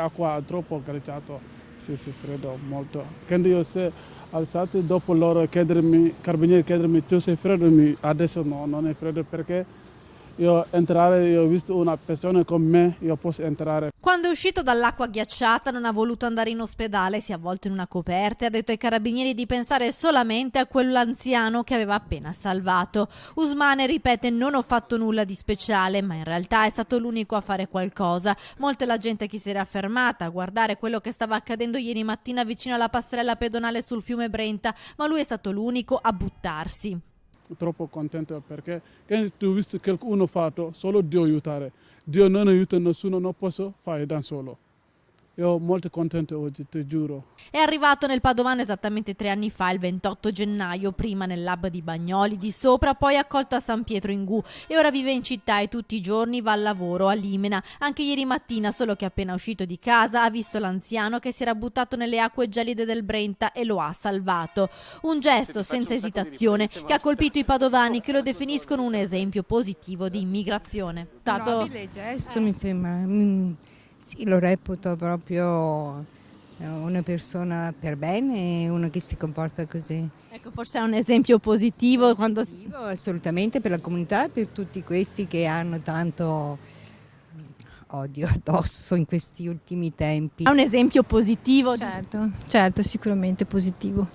Acqua troppo ghiacciato, sì, freddo molto. Quando io sono alzato dopo loro carabinieri chiedermi tu sei freddo, adesso no, non è freddo perché io ho visto una persona come me, io posso entrare. Quando è uscito dall'acqua ghiacciata non ha voluto andare in ospedale, si è avvolto in una coperta e ha detto ai carabinieri di pensare solamente a quell'anziano che aveva appena salvato. Usmane ripete: non ho fatto nulla di speciale, ma in realtà è stato l'unico a fare qualcosa. Molta la gente che si era fermata a guardare quello che stava accadendo ieri mattina vicino alla passerella pedonale sul fiume Brenta, ma lui è stato l'unico a buttarsi. Troppo contento perché quando tu visto qualcuno fatto, solo Dio aiutare. Dio non aiuta nessuno, non posso fare da solo. Io molto contento oggi, ti giuro. È arrivato nel Padovano esattamente 3 anni fa, il 28 gennaio, prima nel lab di Bagnoli di Sopra, poi accolto a San Pietro in Gu, e ora vive in città e tutti i giorni va al lavoro a Limena. Anche ieri mattina, solo che appena uscito di casa, ha visto l'anziano che si era buttato nelle acque gelide del Brenta e lo ha salvato. Un gesto senza esitazione che ha colpito i padovani, che lo definiscono un esempio positivo di immigrazione. Un nobile gesto, mi sembra. Sì, lo reputo proprio una persona per bene, uno che si comporta così. Ecco, forse è un esempio positivo quando... Positivo, assolutamente, per la comunità e per tutti questi che hanno tanto odio addosso in questi ultimi tempi. È un esempio positivo, Certo, sicuramente positivo.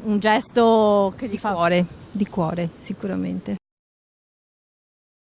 un gesto che gli fa... Di cuore, sicuramente.